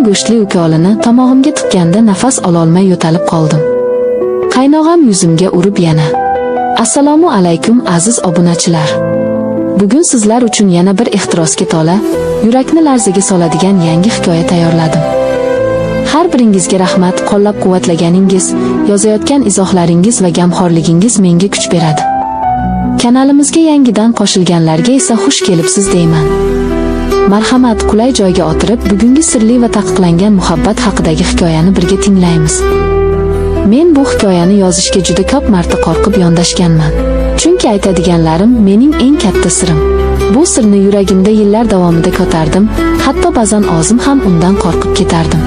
go'shtli ukolini tomog'imga tiqqanda nafas ololmay yo'talib qoldim. Qaynog'am yuzimga urib yana: "Assalomu alaykum aziz obunachilar. Bugun sizlar uchun yana bir ehtirosga to'la, yurakni larzaga soladigan yangi hikoya tayyorladim. Har biringizga rahmat, qo'llab-quvvatlaganingiz, yozayotgan izohlaringiz va gamxo'rligingiz menga kuch beradi. Kanalimizga yangidan qo'shilganlarga esa xush kelibsiz deyman. Marhamat, qulay joyga o'tirib, bugungi sirli va taqiqlangan muhabbat haqidagi hikoyani birga tinglaymiz. Men bu hikoyani yozishga juda ko'p marta qo'rqib yondashganman. Chunki aytadiganlarim mening eng katta sirim. Bu sirni yuragimda yillar davomida ko'tardim, hatto ba'zan o'zim ham undan qo'rqib ketardim.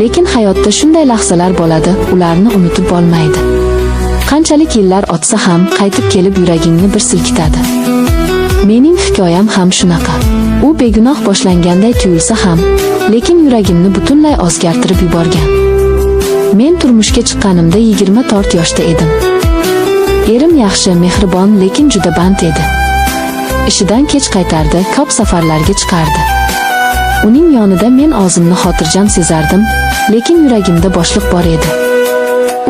Lekin hayotda shunday lahzalar bo'ladi, ularni unutib bo'lmaydi. Qanchalik yillar o'tsa ham qaytib kelib yuragingni bir silkitadi. Mening hikoyam ham shunaqa. U begunoh boshlanganday tuyulsa ham, lekin yuragimni butunlay o'zgartirib yuborgan. Men turmushga chiqqanimda 24 yoshda edim. Erim yaxshi, mehribon, lekin juda band edi. Ishidan kech qaytardi, ko'p safarlarga chiqardi. Uning yonida men o'zimni xotirjam sezardim, lekin yuragimda bo'shliq bor edi.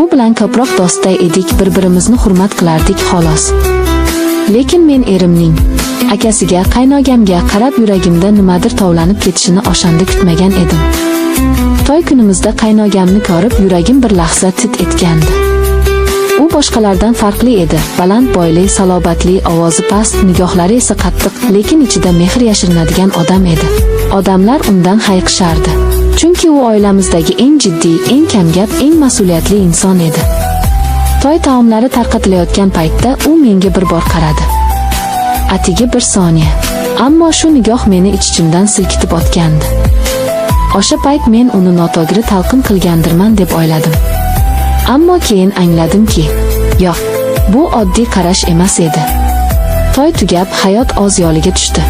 U bilan ko'proq do'stday edik, bir-birimizni hurmat qilardik xolos. Lekin men erimning akasiga, qaynogamga qarab yuragimda nimadir tovlanib ketishini o'shanda kutmagan edim. To'y kunimizda qaynogamni ko'rib yuragim bir lahza tit etgandi. U boshqalardan farqli edi, baland bo'yli, salobatli, ovozi past, nigohlari esa qattiq, lekin ichida mehr yashirinadigan odam edi. Odamlar undan hayiqishardi. Chunki u oilamizdagi eng jiddiy, eng kamgap, eng mas'uliyatli inson edi. To'y taomlari tarqatilayotgan paytda u menga bir bor qaradi. Atigi bir soniya. Ammo shu nigoh meni ich-ichimdan silkitib o'tgandi. O'sha payt men uni noto'g'ri talqin qilgandirman deb o'yladim. Ammo keyin angladimki, yo'q, bu oddiy qarash emas edi. To'y tugab, hayot o'z yo'liga tushdi.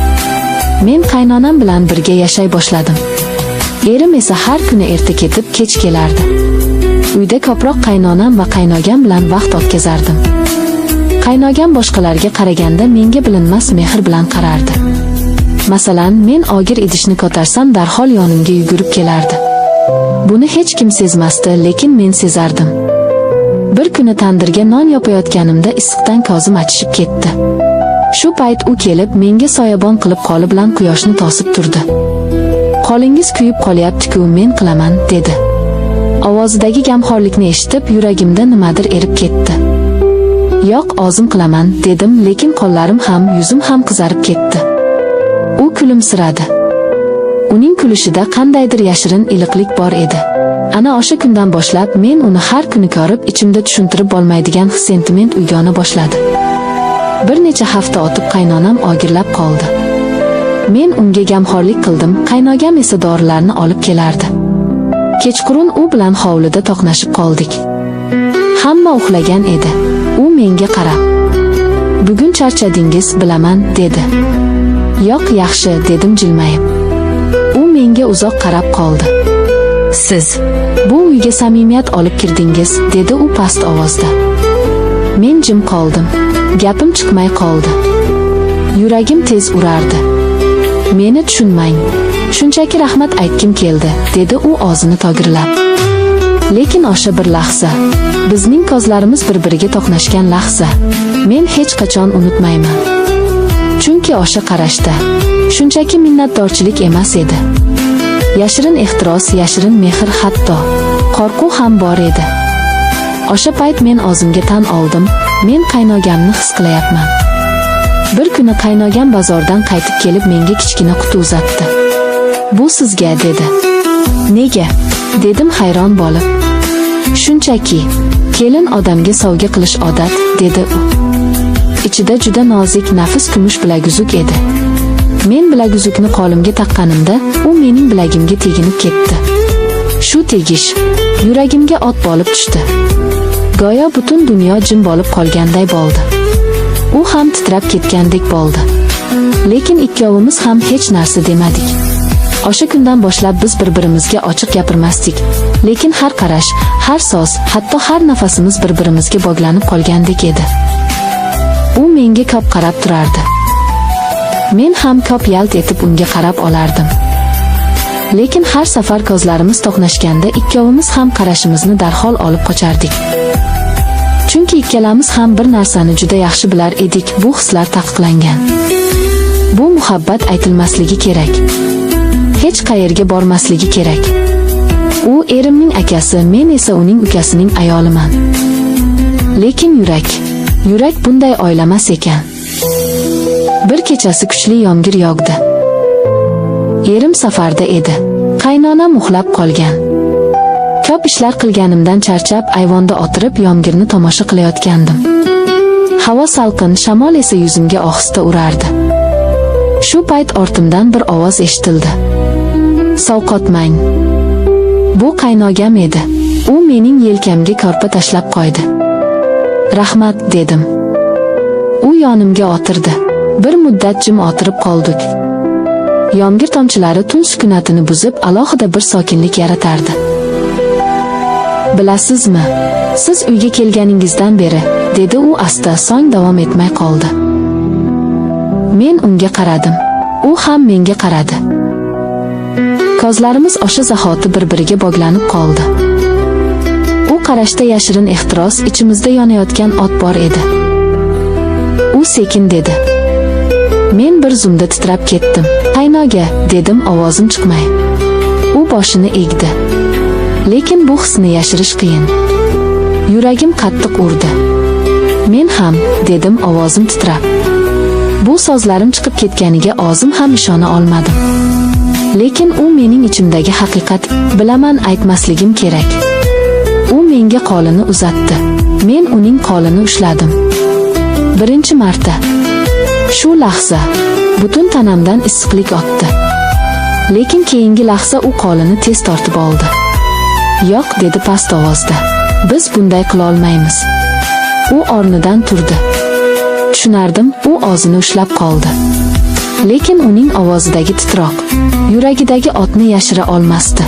Men qaynonam bilan birga yashay boshladim. Erim esa har kuni erta ketib, kech kelardi. Uyda ko'proq qaynonam va qaynogam bilan vaqt o'tkazardim. Qaynogam boshqalarga qaraganda menga bilinmas mehr bilan qarardi. Masalan, men og'ir idishni ko'tarsam darhol yonimga yugurib kelardi. Buni hech kim sezmasdi, lekin men sezardim. Bir kuni tandirga non yopayotganimda issiqdan ko'zim achishib ketdi. Shu payt u kelib, menga soyabon qilib qo'li bilan quyoshni to'sib turdi. "Qo'lingiz kuyib qolyapti-ku, men qilaman", dedi. Ovozidagi gamxo'rlikni eshitib, yuragimda nimadir erib ketdi. "Yo'q, o'zim qilaman", dedim, lekin qo'llarim ham, yuzim ham qizarib ketdi. U kulimsiradi. Uning kulishida qandaydir yashirin iliqlik bor edi. Ana o'sha kundan boshlab men uni har kuni ko'rib, ichimda tushuntirib bo'lmaydigan sentiment uyg'ona boshladi. Bir necha hafta o'tib qaynonam og'irlab qoldi. Men unga gamxo'rlik qildim, qaynogam esa dorilarni olib kelardi. Kechqurun u bilan hovlida to'qnashib qoldik. Hamma uxlagan edi. U menga qarab, "Bugun charchadingiz, bilaman", dedi. "Yo'q, yaxshi", dedim jilmayib. U menga uzoq qarab qoldi. "Siz bu uyga samimiyat olib kirdingiz", dedi u past ovozda. Men jim qoldim. Gapim chiqmay qoldi. Yuragim tez urardi. "Meni tushunmang. Shunchaki rahmat aytkim keldi", dedi u o'zini to'g'rilab. Lekin o'sha bir lahza, bizning ko'zlarimiz bir-biriga to'qnashgan lahza, men hech qachon unutmayman. Chunki o'sha qarashda shunchaki minnatdorchilik emas edi. Yashirin ehtiros, yashirin mehr, hatto qo'rquv ham bor edi. O'sha payt men o'zimga tan oldim, men qaynogamni his qilyapman. Bir kuni qaynogam bozordan qaytib kelib menga kichkina quti uzatdi. "Bu sizga", dedi. "Nega?" dedim hayron bo'lib. "Shunchaki, kelin odamga sovg'a qilish odat", dedi u. Ichida juda nozik, nafis kumush bilaguzuk edi. Men bilaguzukni qo'limga taqqanimda, u mening bilagimga teginib ketdi. Shu tegish yuragimga ot bo'lib tushdi. Go'yo butun dunyo jim bo'lib qolganday bo'ldi. U ham titrab ketgandek bo'ldi. Lekin ikkovimiz ham hech narsa demadik. O'sha kundan boshlab biz bir-birimizga ochiq gapirmasdik, lekin har qarash, har so'z, hatto har nafasimiz bir-birimizga bog'lanib qolgandek edi. U menga ko'p qarab turardi. Men ham ko'p yalt etib unga qarab olardim. Lekin har safar ko'zlarimiz to'qnashganda ikkovimiz ham qarashimizni darhol olib qochardik. Chunki ikkalamiz ham bir narsani juda yaxshi bilar edik, bu hislar taqiqlangan. Bu muhabbat aytilmasligi kerak. Hech qayerga bormasligi kerak. U erimning akasi, men esa uning ukasining ayoliman. Lekin yurak bunday o'ylamas ekan. Bir kechasi kuchli yomg'ir yog'di. Erim safarda edi. Qaynonam uxlab qolgan. Ko'p ishlar qilganimdan charchab ayvonda o'tirib yomg'irni tomosha qilayotgandim. Havo salqin, shamol esa yuzimga ohista urardi. Shu payt ortimdan bir ovoz eshitildi. Sovqotmang. Bu qaynogam edi. U mening yelkamga ko'rpa tashlab qo'ydi. Rahmat, dedim. U yonimga o'tirdi. Bir muddat jim o'tirib qoldik. Yomg'ir tomchilari tun sukunatini buzib, alohida bir sokinlik yaratardi. Bilasizmi, siz uyga kelganingizdan beri, dedi u asta, so'ng davom etmay qoldi. Men unga qaradim. U ham menga qaradi. Ko'zlarimiz o'sha zahoti bir-biriga bog'lanib qoldi. U qarashda yashirin ehtiros, ichimizda yonayotgan o't bor edi. U sekin dedi. Men bir zumda titrab ketdim. Qaynoga, dedim ovozim chiqmay. U boshini egdi. Lekin bu hisni yashirish qiyin. Yuragim qattiq urdi. Men ham, dedim ovozim titrab. Bu so'zlarim chiqib ketganiga o'zim ham ishona olmadim. Lekin u mening ichimdagi haqiqat, bilaman, aytmasligim kerak. U menga qo'lini uzatdi. Men uning qo'lini ushladim. Birinchi marta. Shu lahza butun tanamdan issiqlik o'tdi. Lekin keyingi lahza u qo'lini tez tortib oldi. "Yo'q", dedi past ovozda. "Biz bunday qila olmaymiz." U o'rnidan turdi. Tushunardim, u o'zini ushlab qoldi. Lekin uning ovozidagi titroq, yuragidagi o'tni yashira olmasdi.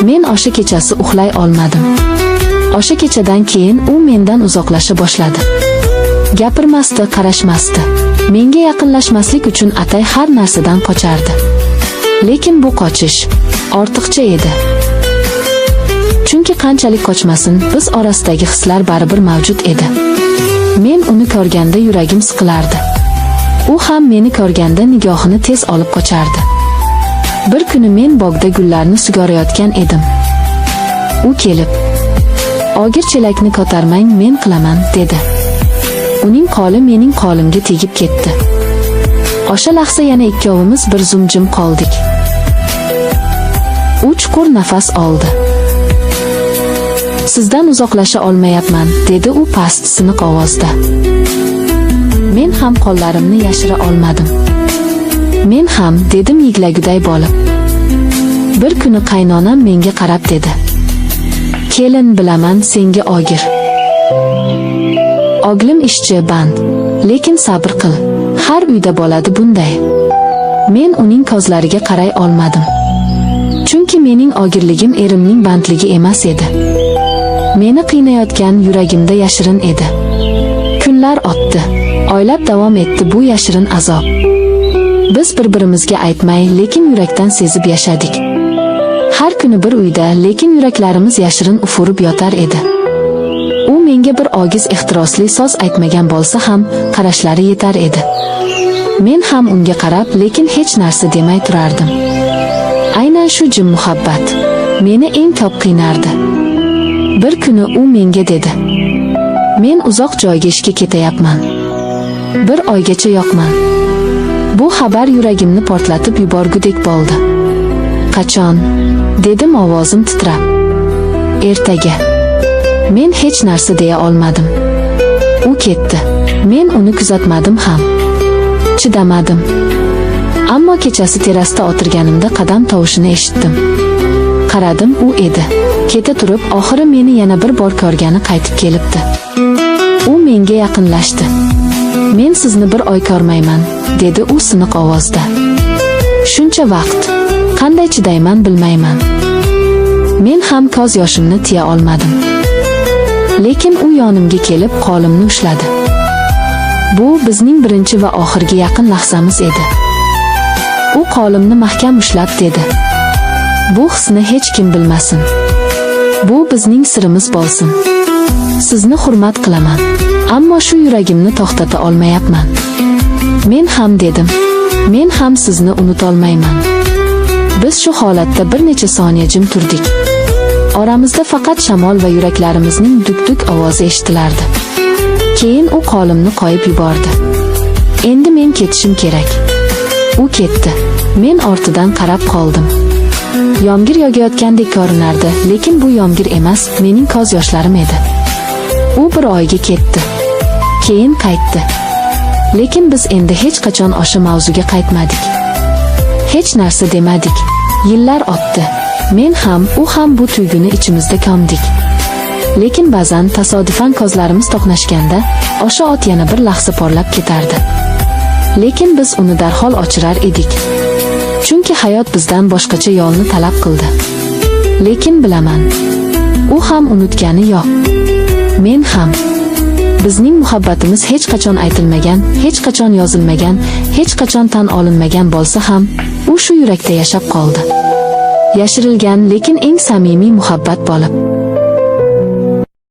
Men o'sha kechasi uxlay olmadim. O'sha kechadan keyin u mendan uzoqlasha boshladi. Gapirmasdi, qarashmasdi. Menga yaqinlashmaslik uchun atay har narsadan qochardi. Lekin bu qochish ortiqcha edi. Chunki qanchalik qochmasin, biz orasidagi hislar baribir mavjud edi. Men uni ko'rganda yuragim siqilardi. U ham meni ko'rganda nigohini tez olib qochardi. Bir kuni men bog'da gullarni sug'orayotgan edim. U kelib, "Og'ir chelakni ko'tarmang, men qilaman", dedi. Uning qo'li mening qo'limga tegib ketdi. O'sha lahza yana ikkovimiz bir zum jim qoldik. U chuqur nafas oldi. "Sizdan uzoqlasha olmayapman", dedi u past, siniq ovozda. Men ham qo'llarimni yashira olmadim. "Men ham", dedim yiglaguday bo'lib. Bir kuni qaynonam menga qarab dedi. "Kelin, bilaman, senga og'ir. Oglim ishchi, band. Lekin sabr qil. Har uyda bo'ladi bunday." Men uning ko'zlariga qaray olmadim. Chunki mening og'irligim erimning bandligi emas edi. Meni qiynayotgan yuragimda yashirin edi. Kunlar o'tdi. Oylab davom etdi bu yashirin azob. Biz bir-birimizga aytmay, lekin yurakdan sezib yashadik. Har kuni bir uyda, lekin yuraklarimiz yashirin ufurib yotar edi. U menga bir ogiz ehtirosli so'z aytmagan bo'lsa ham, qarashlari yetar edi. Men ham unga qarab, lekin hech narsa demay turardim. Aynan shu jim muhabbat meni eng ko'p qiynardi. Bir kuni u menga dedi. "Men uzoq joyga ishga ketayapman. Bir oygacha yo'qman." Bu xabar yuragimni portlatib yuborgudek bo'ldi. "Qachon?" dedim ovozim titrab. "Ertaga." Men hech narsa deya olmadim. U ketdi. Men uni kuzatmadim ham. Chidamadim. Ammo kechasi terasda o'tirganimda qadam tovushini eshitdim. Qaradim, u edi. Keta turib, oxiri meni yana bir bor ko'rgani qaytib kelibdi. U menga yaqinlashdi. "Men sizni bir oy ko'rmayman", dedi u siniq ovozda. Shuncha vaqt qanday chidayman bilmayman. Men ham ko'z yoshimni tiya olmadim. Lekin u yonimga kelib qo'limni ushladi. Bu bizning birinchi va oxirgi yaqin lahzamiz edi. U qo'limni mahkam ushlab dedi. Bu hisni hech kim bilmasin. Bu bizning sirimiz bo'lsin. Sizni hurmat qilaman, ammo shu yuragimni to'xtata olmayapman. Men ham dedim. Men ham sizni unutolmayman. Biz shu holatda bir necha soniya jim turdik. Oramizda faqat shamol va yuraklarimizning duk-duk ovozi eshitilardi. Keyin u qo'limni qo'yib yubordi. Endi men ketishim kerak. U ketdi. Men ortidan qarab qoldim. Yomg'ir yog'ayotgandek ko'rinardi, lekin bu yomg'ir emas, mening ko'z yoshlarim edi. U bir oyga ketdi. Keyin qaytdi. Lekin biz endi hech qachon o'sha mavzuga qaytmadik. Hech narsa demadik. Yillar o'tdi. Men ham, u ham bu tuyg'uni ichimizda ko'mdik. Lekin ba'zan tasodifan ko'zlarimiz to'qnashganda, o'sha ot yana bir lahza porlab ketardi. Lekin biz uni darhol o'chirar edik. Chunki hayot bizdan boshqacha yo'lni talab qildi. Lekin bilaman, u ham unutgani yo'q. Men ham. Bizning muhabbatimiz hech qachon aytilmagan, hech qachon yozilmagan, hech qachon tan olinmagan bo'lsa ham, u shu yurakda yashab qoldi. Yashirilgan, lekin eng samimiy muhabbat bo'lib.